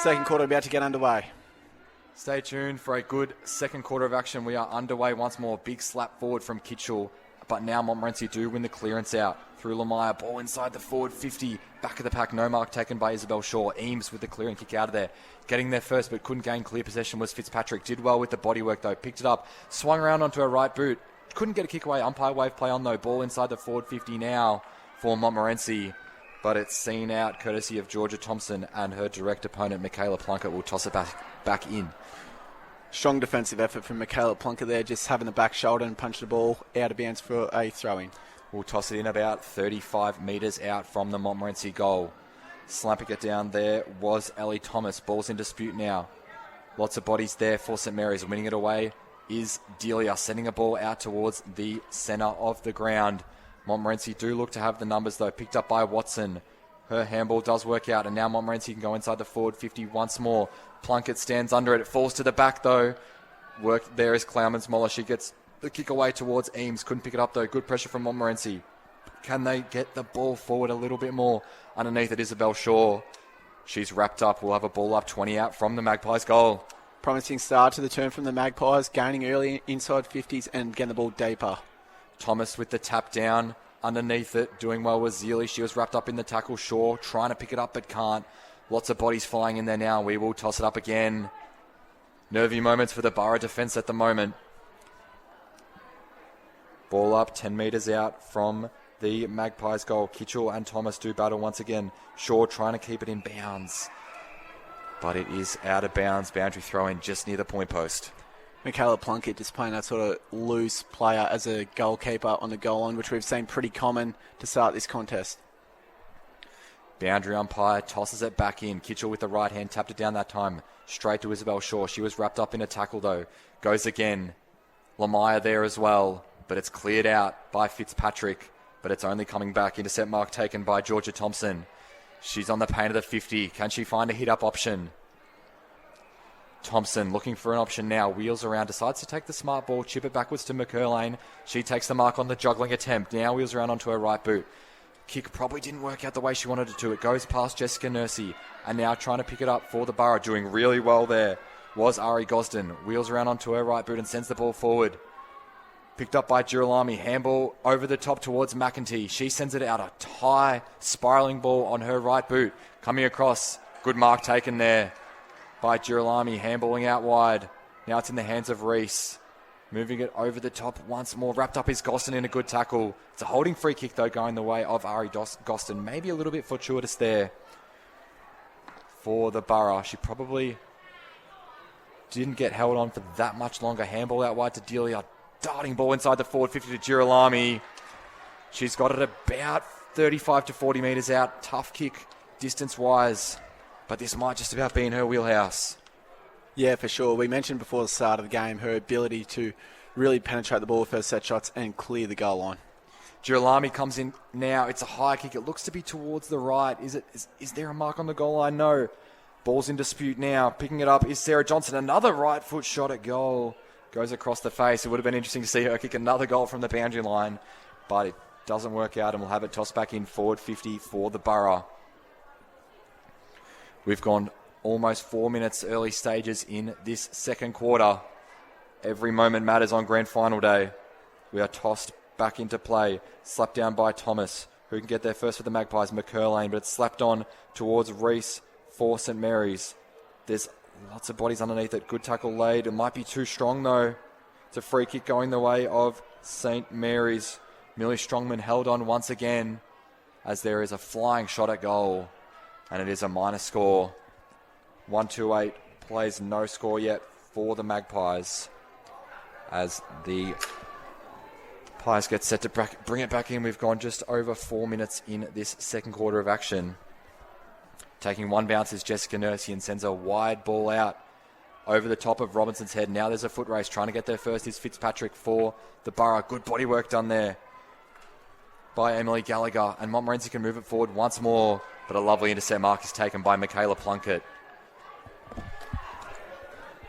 Second quarter about to get underway. Stay tuned for a good second quarter of action. We are underway once more. Big slap forward from Kitchell. But now Montmorency do win the clearance out through Lamaya. Ball inside the forward 50. Back of the pack. No mark taken by Isabel Shaw. Eames with the clearing kick out of there. Getting there first but couldn't gain clear possession was Fitzpatrick. Did well with the bodywork though. Picked it up. Swung around onto her right boot. Couldn't get a kick away. Umpire wave play on though. Ball inside the forward 50 now for Montmorency. But it's seen out courtesy of Georgia Thompson, and her direct opponent Michaela Plunkett will toss it back in. Strong defensive effort from Michaela Plunkett there, just having the back shoulder and punch the ball out of bounds for a throw-in. We'll toss it in about 35 metres out from the Montmorency goal. Slapping it down there was Ellie Thomas. Ball's in dispute now. Lots of bodies there for St Mary's. Winning it away is Delia, sending a ball out towards the centre of the ground. Montmorency do look to have the numbers though. Picked up by Watson. Her handball does work out, and now Montmorency can go inside the forward 50 once more. Plunkett stands under it. It falls to the back though. Work there is Clowman-Smoller. She gets the kick away towards Eames. Couldn't pick it up though. Good pressure from Montmorency. Can they get the ball forward a little bit more? Underneath it, Isabel Shaw. She's wrapped up. We'll have a ball up 20 out from the Magpies goal. Promising start to the turn from the Magpies, gaining early inside 50s and getting the ball deeper. Thomas with the tap down. Underneath it, doing well was Zealy. She was wrapped up in the tackle. Shaw trying to pick it up but can't. Lots of bodies flying in there now. We will toss it up again. Nervy moments for the Borough defence at the moment. Ball up 10 metres out from the Magpies goal. Kitchell and Thomas do battle once again. Shaw trying to keep it in bounds. But it is out of bounds. Boundary throw in just near the point post. Michaela Plunkett just playing that sort of loose player as a goalkeeper on the goal line, which we've seen pretty common to start this contest. Boundary umpire tosses it back in. Kitchell with the right hand tapped it down that time. Straight to Isabel Shaw. She was wrapped up in a tackle though. Goes again. Lamaya there as well. But it's cleared out by Fitzpatrick. But it's only coming back. Intercept mark taken by Georgia Thompson. She's on the paint of the 50. Can she find a hit-up option? Thompson looking for an option now. Wheels around. Decides to take the smart ball. Chip it backwards to McCurlane. She takes the mark on the juggling attempt. Now wheels around onto her right boot. Kick probably didn't work out the way she wanted it to. It goes past Jessica Nursey. And now trying to pick it up for the Borough. Doing really well there was Ari Gosden. Wheels around onto her right boot and sends the ball forward. Picked up by Girolami. Handball over the top towards McEntee. She sends it out. A high spiralling ball on her right boot. Coming across. Good mark taken there by Girolami. Handballing out wide. Now it's in the hands of Reese. Moving it over the top once more. Wrapped up is Gosden in a good tackle. It's a holding free kick though going the way of Ari Gosden. Maybe a little bit fortuitous there for the Borough. She probably didn't get held on for that much longer. Handball out wide to Delia. Darting ball inside the forward 50 to Girolami. She's got it about 35 to 40 metres out. Tough kick distance-wise. But this might just about be in her wheelhouse. Yeah, for sure. We mentioned before the start of the game her ability to really penetrate the ball with her set shots and clear the goal line. Girolami comes in now. It's a high kick. It looks to be towards the right. Is there a mark on the goal line? No. Ball's in dispute now. Picking it up is Sarah Johnson. Another right foot shot at goal. Goes across the face. It would have been interesting to see her kick another goal from the boundary line. But it doesn't work out and we'll have it tossed back in forward 50 for the Borough. We've gone almost 4 minutes early stages in this second quarter. Every moment matters on grand final day. We are tossed back into play. Slapped down by Thomas, who can get there first for the Magpies, McCurlane, but it's slapped on towards Reese for St Mary's. There's lots of bodies underneath it. Good tackle laid. It might be too strong though. It's a free kick going the way of St Mary's. Millie Strongman held on once again as there is a flying shot at goal. And it is a minor score. 1-2-8 plays no score yet for the Magpies. As the Pies get set to bring it back in. We've gone just over 4 minutes in this second quarter of action. Taking one bounce is Jessica Nursey and sends a wide ball out over the top of Robinson's head. Now there's a foot race. Trying to get there first is Fitzpatrick for the Borough. Good body work done there by Emily Gallagher. And Montmorency can move it forward once more. But a lovely intercept mark is taken by Michaela Plunkett.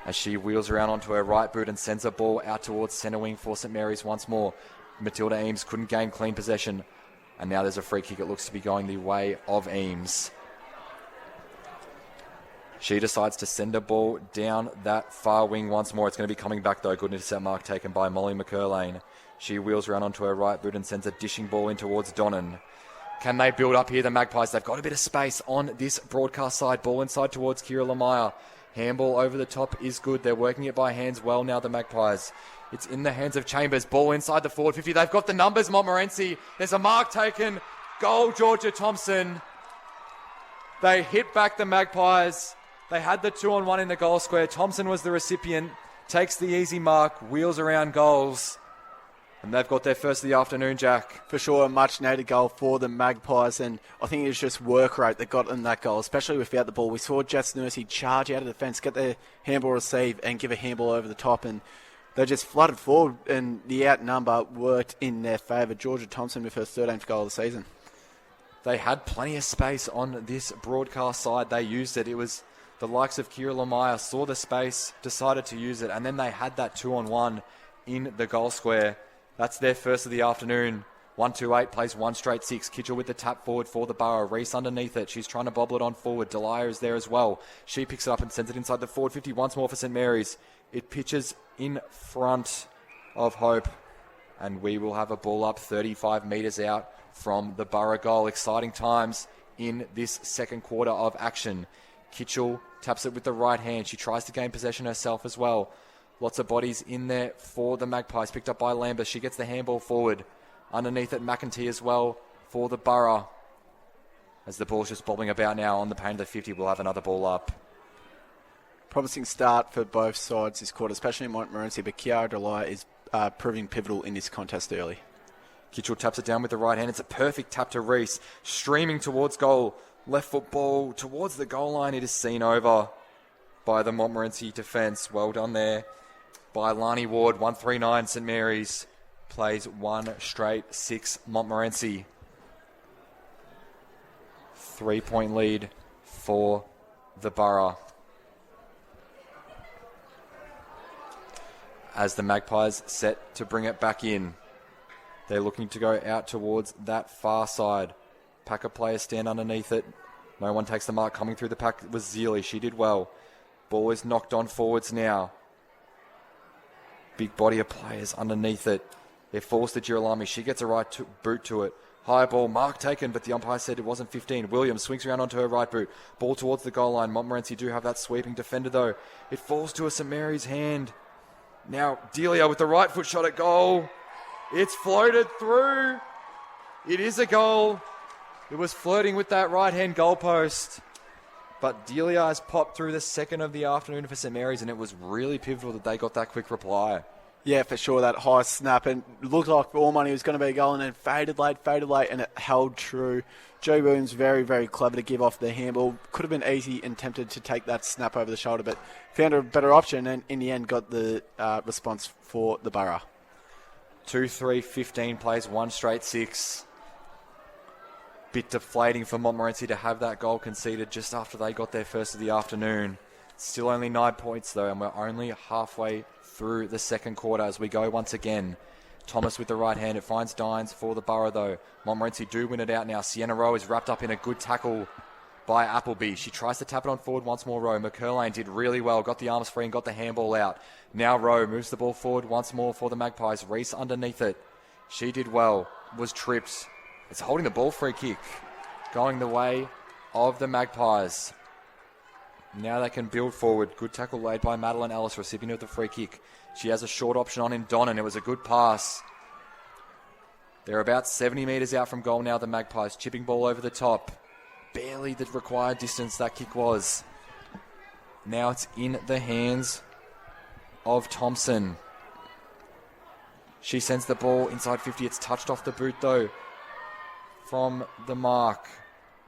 As she wheels around onto her right boot and sends a ball out towards centre wing for St Mary's once more. Matilda Eames couldn't gain clean possession. And now there's a free kick. It looks to be going the way of Eames. She decides to send a ball down that far wing once more. It's going to be coming back, though. Good intercept mark taken by Molly McCurlane. She wheels around onto her right boot and sends a dishing ball in towards Donnan. Can they build up here, the Magpies? They've got a bit of space on this broadcast side. Ball inside towards Kira Lamaya. Handball over the top is good. They're working it by hands well now, the Magpies. It's in the hands of Chambers. Ball inside the forward 50. They've got the numbers, Montmorency. There's a mark taken. Goal, Georgia Thompson. They hit back the Magpies. They had the 2-on-1 in the goal square. Thompson was the recipient. Takes the easy mark. Wheels around goals. And they've got their first of the afternoon, Jack. For sure, a much-needed goal for the Magpies, and I think it was just work rate that got them that goal, especially without the ball. We saw Jess Nursey charge out of the fence, get their handball receive, and give a handball over the top, and they just flooded forward, and the outnumber worked in their favour. Georgia Thompson with her 13th goal of the season. They had plenty of space on this broadcast side. They used it. It was the likes of Kira Lamaya saw the space, decided to use it, and then they had that 2-on-1 in the goal square. That's their first of the afternoon. 1-2-8 plays one straight six. Kitchell with the tap forward for the Borough. Reese underneath it. She's trying to bobble it on forward. Delia is there as well. She picks it up and sends it inside the forward 50 once more for St. Mary's. It pitches in front of Hope. And we will have a ball up 35 metres out from the Borough goal. Exciting times in this second quarter of action. Kitchell taps it with the right hand. She tries to gain possession herself as well. Lots of bodies in there for the Magpies. Picked up by Lambert. She gets the handball forward. Underneath it, McEntee as well for the Borough. As the ball's just bobbing about now on the paint of the 50, we'll have another ball up. Promising start for both sides this quarter, especially in Montmorency, but Kiara Delia is proving pivotal in this contest early. Kitchell taps it down with the right hand. It's a perfect tap to Reese. Streaming towards goal. Left foot ball towards the goal line. It is seen over by the Montmorency defence. Well done there by Lani Ward. 139 St. Mary's plays one straight six Montmorency. 3-point lead for the Borough. As the Magpies set to bring it back in. They're looking to go out towards that far side. Packer players stand underneath it. No one takes the mark. Coming through the pack was Zealy. She did well. Ball is knocked on forwards now. Big body of players underneath it. It falls to Girolami. She gets a right boot to it. High ball, mark taken, but the umpire said it wasn't 15. Williams swings around onto her right boot. Ball towards the goal line. Montmorency do have that sweeping defender, though. It falls to a St. Mary's hand. Now, Delia with the right foot shot at goal. It's floated through. It is a goal. It was flirting with that right-hand goalpost. But Delia has popped through the second of the afternoon for St. Mary's, and it was really pivotal that they got that quick reply. Yeah, for sure, that high snap, and looked like all money was going to be a goal, and then faded late, and it held true. Joe Williams, very, very clever to give off the handball. Could have been easy and tempted to take that snap over the shoulder, but found a better option, and in the end got the response for the Borough. 2-3-15 plays one straight six. Bit deflating for Montmorency to have that goal conceded just after they got their first of the afternoon. Still only 9 points though, and we're only halfway through the second quarter as we go once again. Thomas with the right hand. It finds Dines for the Borough though. Montmorency do win it out now. Sienna Rowe is wrapped up in a good tackle by Appleby. She tries to tap it on forward once more. Rowe. McCurlane did really well. Got the arms free and got the handball out. Now Rowe moves the ball forward once more for the Magpies. Reese underneath it. She did well. Was tripped. It's holding the ball free kick. Going the way of the Magpies. Now they can build forward. Good tackle laid by Madeline Ellis, recipient of the free kick. She has a short option on in Donnan. It was a good pass. They're about 70 metres out from goal now, the Magpies. Chipping ball over the top. Barely the required distance that kick was. Now it's in the hands of Thompson. She sends the ball inside 50. It's touched off the boot though from the mark.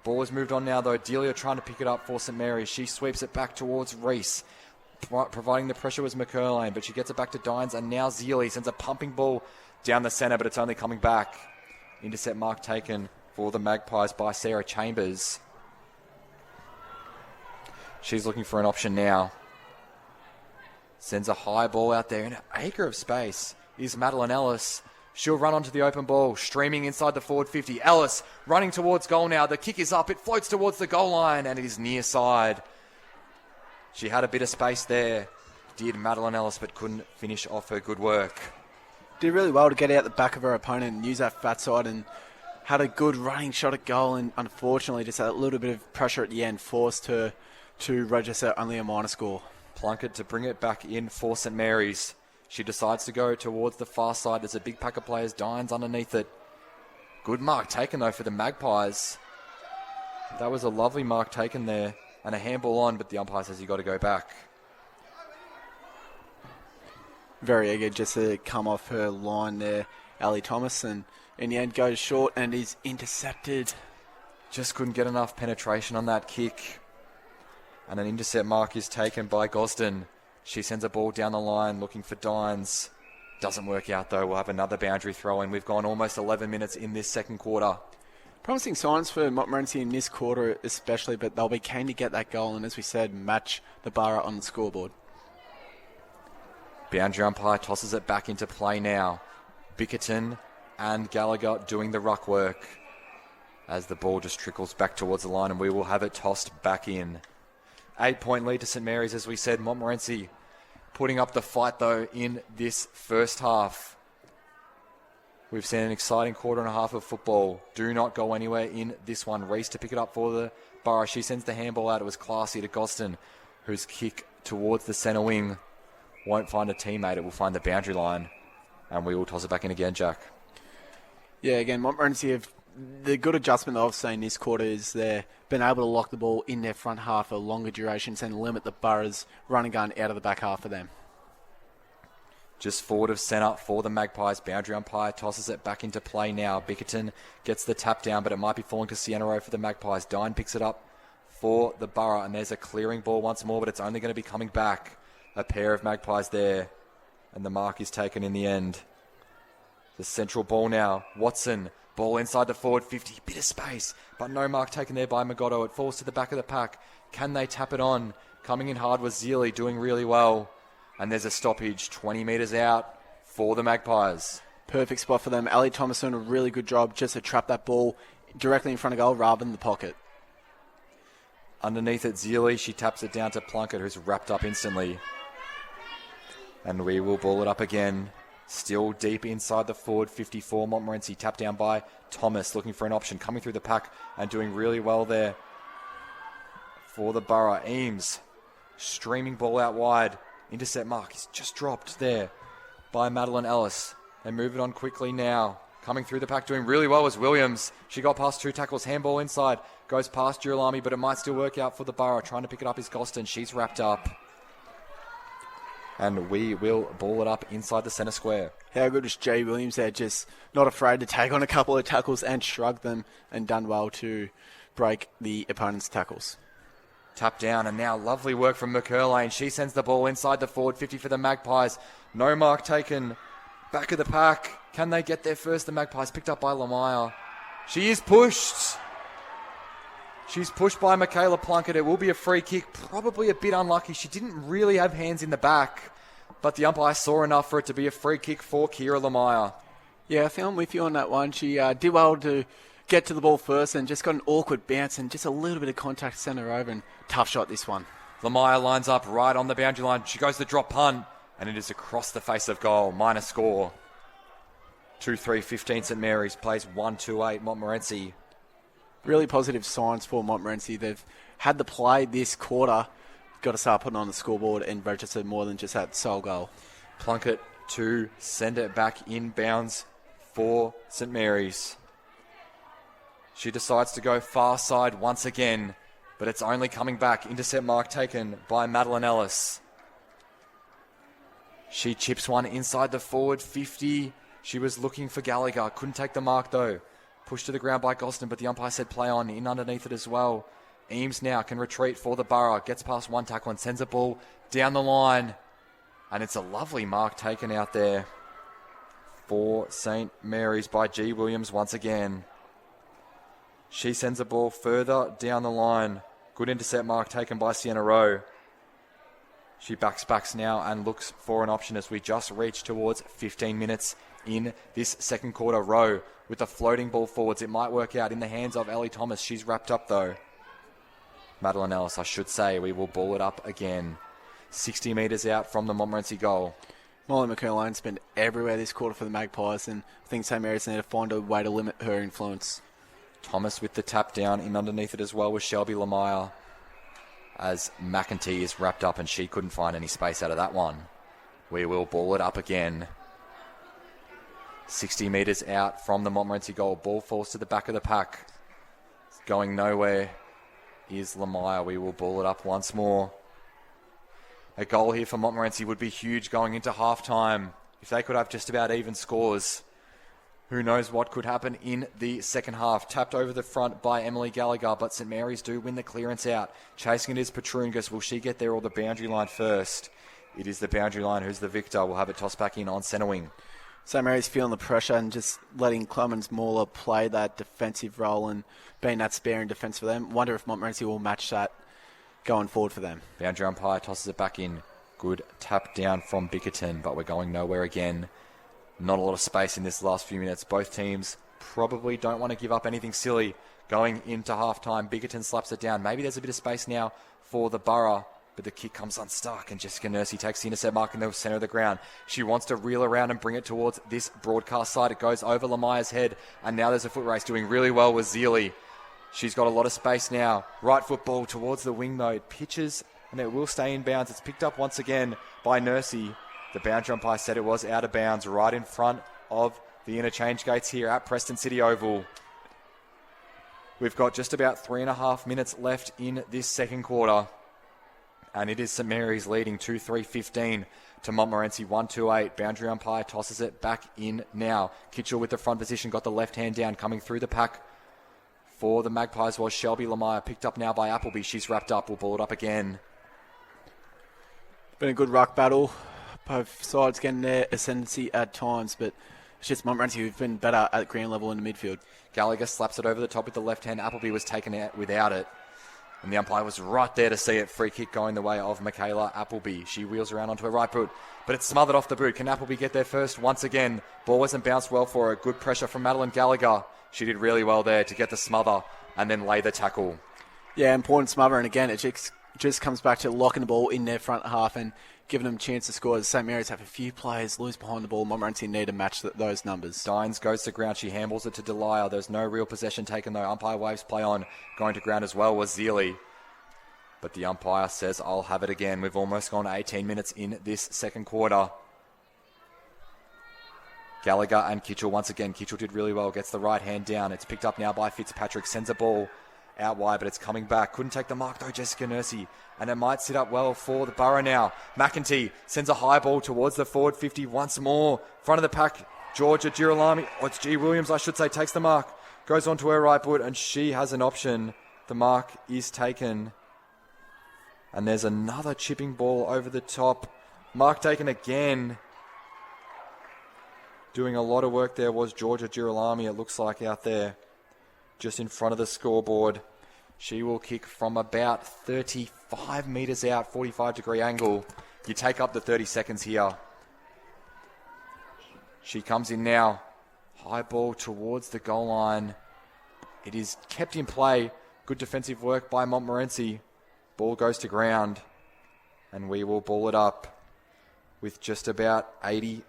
Ball is moved on now though. Delia trying to pick it up for St. Mary's. She sweeps it back towards Reese. Providing the pressure was McCurlane, but she gets it back to Dines, and now Zealy sends a pumping ball down the centre, but it's only coming back. Intercept mark taken for the Magpies by Sarah Chambers. She's looking for an option now. Sends a high ball out there in an acre of space. Is Madeline Ellis. She'll run onto the open ball, streaming inside the forward 50. Ellis running towards goal now. The kick is up. It floats towards the goal line, and it is near side. She had a bit of space there, did Madeline Ellis, but couldn't finish off her good work. Did really well to get out the back of her opponent and use that fat side, and had a good running shot at goal, and unfortunately just a little bit of pressure at the end forced her to register only a minor score. Plunkett to bring it back in for St Mary's. She decides to go towards the far side. There's a big pack of players. Dines underneath it. Good mark taken, though, for the Magpies. That was a lovely mark taken there. And a handball on, but the umpire says you got to go back. Very eager just to come off her line there, Ali Thomas, and in the end goes short and is intercepted. Just couldn't get enough penetration on that kick. And an intercept mark is taken by Gosden. She sends a ball down the line looking for Dines. Doesn't work out, though. We'll have another boundary throw in. We've gone almost 11 minutes in this second quarter. Promising signs for Montmorency in this quarter especially, but they'll be keen to get that goal and, as we said, match the Borough on the scoreboard. Boundary umpire tosses it back into play now. Bickerton and Gallagher doing the ruck work as the ball just trickles back towards the line, and we will have it tossed back in. 8-point lead to St Mary's, as we said. Montmorency putting up the fight, though, in this first half. We've seen an exciting quarter and a half of football. Do not go anywhere in this one. Reese to pick it up for the Borough. She sends the handball out. It was classy to Gosden, whose kick towards the centre wing won't find a teammate. It will find the boundary line, and we will toss it back in again, Jack. Yeah, again, Montmorency have the good adjustment that I've seen this quarter is they've been able to lock the ball in their front half for longer durations and limit the Borough's run and gun out of the back half of them. Just forward of centre for the Magpies. Boundary umpire tosses it back into play now. Bickerton gets the tap down, but it might be falling to Sienna Rowe for the Magpies. Dine picks it up for the Borough, and there's a clearing ball once more, but it's only going to be coming back. A pair of Magpies there, and the mark is taken in the end. The central ball now. Watson, ball inside the forward 50. Bit of space, but no mark taken there by Magoto. It falls to the back of the pack. Can they tap it on? Coming in hard was Zealy, doing really well. And there's a stoppage 20 metres out for the Magpies. Perfect spot for them. Ali Thomas doing a really good job just to trap that ball directly in front of goal rather than the pocket. Underneath it, Zealy. She taps it down to Plunkett, who's wrapped up instantly. And we will ball it up again. Still deep inside the forward 54. Montmorency tapped down by Thomas, looking for an option. Coming through the pack and doing really well there for the Borough. Eames, streaming ball out wide. Intercept mark is just dropped there by Madeline Ellis. They move it on quickly now. Coming through the pack, doing really well was Williams. She got past two tackles, handball inside. Goes past Girolami, but it might still work out for the Borough. Trying to pick it up is Gosden. She's wrapped up. And we will ball it up inside the centre square. How good is Jay Williams there? Just not afraid to take on a couple of tackles and shrug them, and done well to break the opponent's tackles. Tap down, and now lovely work from McCurlane. She sends the ball inside the forward 50 for the Magpies. No mark taken. Back of the pack. Can they get there first? The Magpies picked up by Lamaya. She is pushed. She's pushed by Michaela Plunkett. It will be a free kick. Probably a bit unlucky. She didn't really have hands in the back, but the umpire saw enough for it to be a free kick for Kira Lamaya. Yeah, I think I'm with you on that one. She did well to get to the ball first and just got an awkward bounce and just a little bit of contact sent her over, and tough shot this one. Lamaya lines up right on the boundary line. She goes to drop punt, and it is across the face of goal. Minor score. 2-3-15 St Mary's plays 1-2-8 Montmorency. Really positive signs for Montmorency. They've had the play this quarter. Got to start putting on the scoreboard and register more than just that sole goal. Plunkett to send it back inbounds for St Mary's. She decides to go far side once again, but it's only coming back. Intercept mark taken by Madeline Ellis. She chips one inside the forward 50. She was looking for Gallagher. Couldn't take the mark though. Pushed to the ground by Gosden, but the umpire said play on. In underneath it as well. Eames now can retreat for the Borough. Gets past one tackle and sends a ball down the line. And it's a lovely mark taken out there for St Mary's by G. Williams once again. She sends a ball further down the line. Good intercept mark taken by Sienna Rowe. She backs now and looks for an option as we just reach towards 15 minutes in this second quarter. Rowe with the floating ball forwards. It might work out in the hands of Ellie Thomas. She's wrapped up though. Madeline Ellis, I should say. We will ball it up again. 60 metres out from the Montmorency goal. Molly McErline's been everywhere this quarter for the Magpies, and I think St. Mary's need to find a way to limit her influence. Thomas with the tap down in underneath it as well with Shelby Lamire, as McEntee is wrapped up and she couldn't find any space out of that one. We will ball it up again. 60 metres out from the Montmorency goal. Ball falls to the back of the pack. It's going nowhere is Lamire. We will ball it up once more. A goal here for Montmorency would be huge going into half-time. If they could have just about even scores, who knows what could happen in the second half. Tapped over the front by Emily Gallagher, but St. Mary's do win the clearance out. Chasing it is Petrungas. Will she get there or the boundary line first? It is the boundary line who's the victor. We'll have it tossed back in on centre wing. St. Mary's feeling the pressure and just letting Clemens Mauler play that defensive role and being that sparing defence for them. Wonder if Montmorency will match that going forward for them. Boundary umpire tosses it back in. Good tap down from Bickerton, but we're going nowhere again. Not a lot of space in this last few minutes. Both teams probably don't want to give up anything silly going into half-time. Bickerton slaps it down. Maybe there's a bit of space now for the Borough, but the kick comes unstuck and Jessica Nursey takes the intercept mark in the centre of the ground. She wants to reel around and bring it towards this broadcast side. It goes over Lamire's head, and now there's a foot race doing really well with Zealy. She's got a lot of space now. Right foot ball towards the wing, though. It pitches, and it will stay in bounds. It's picked up once again by Nursey. The boundary umpire said it was out of bounds right in front of the interchange gates here at Preston City Oval. We've got just about 3.5 minutes left in this second quarter. And it is St. Mary's leading 2-3-15 to Montmorency 1-2-8. Boundary umpire tosses it back in now. Kitchell with the front position, got the left hand down, coming through the pack for the Magpies was Shelby Lamire. Picked up now by Appleby. She's wrapped up. We'll ball it up again. Been a good ruck battle. Both sides getting their ascendancy at times, but it's just Montmorency who've been better at ground level in the midfield. Gallagher slaps it over the top with the left hand. Appleby was taken out without it. And the umpire was right there to see it. Free kick going the way of Michaela Appleby. She wheels around onto her right boot, but it's smothered off the boot. Can Appleby get there first? Once again, ball wasn't bounced well for her. Good pressure from Madeline Gallagher. She did really well there to get the smother and then lay the tackle. Yeah, important smother. And again, it just comes back to locking the ball in their front half and giving them a chance to score. St. Mary's have a few players lose behind the ball. Montmorency need to match those numbers. Dines goes to ground. She handballs it to Delia. There's no real possession taken though. Umpire waves play on. Going to ground as well was Zealy. But the umpire says, I'll have it again. We've almost gone 18 minutes in this second quarter. Gallagher and Kitchell once again. Kitchell did really well. Gets the right hand down. It's picked up now by Fitzpatrick. Sends a ball out wide, but it's coming back. Couldn't take the mark though, Jessica Nursey. And it might sit up well for the Borough now. McEntee sends a high ball towards the forward 50 once more. Front of the pack, Georgia Girolami. Oh, it's G. Williams, I should say, takes the mark. Goes onto her right foot, and she has an option. The mark is taken. And there's another chipping ball over the top. Mark taken again. Doing a lot of work there was Georgia Girolami, it looks like, out there. Just in front of the scoreboard. She will kick from about 35 metres out, 45-degree angle. You take up the 30 seconds here. She comes in now. High ball towards the goal line. It is kept in play. Good defensive work by Montmorency. Ball goes to ground. And we will ball it up with just about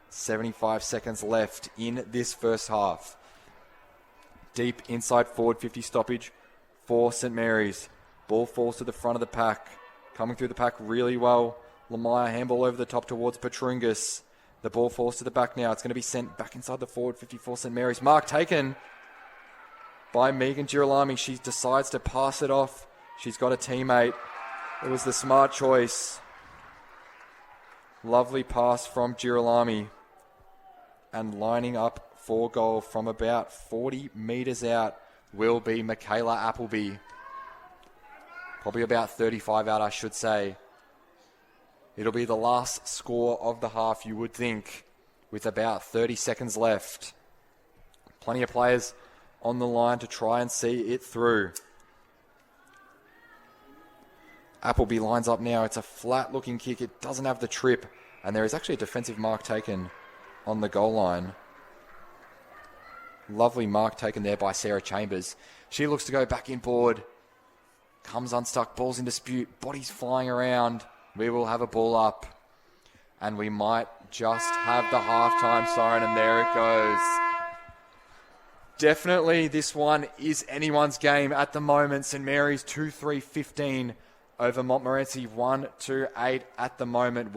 75 seconds left in this first half. Deep inside forward 50 stoppage for St. Mary's. Ball falls to the front of the pack. Coming through the pack really well. Lamire handball over the top towards Petrungas. The ball falls to the back now. It's going to be sent back inside the forward 50 for St. Mary's. Mark taken by Megan Girolami. She decides to pass it off. She's got a teammate. It was the smart choice. Lovely pass from Girolami. And lining up for goal from about 40 metres out will be Michaela Appleby. Probably about 35 out, I should say. It'll be the last score of the half, you would think, with about 30 seconds left. Plenty of players on the line to try and see it through. Appleby lines up now. It's a flat-looking kick. It doesn't have the trip. And there is actually a defensive mark taken on the goal line. Lovely mark taken there by Sarah Chambers. She looks to go back in board. comes unstuck, ball's in dispute, bodies flying around. We will have a ball up. And we might just have the halftime siren, and there it goes. Definitely this one is anyone's game at the moment. St Mary's 2-3-15 over Montmorency 1-2-8 at the moment.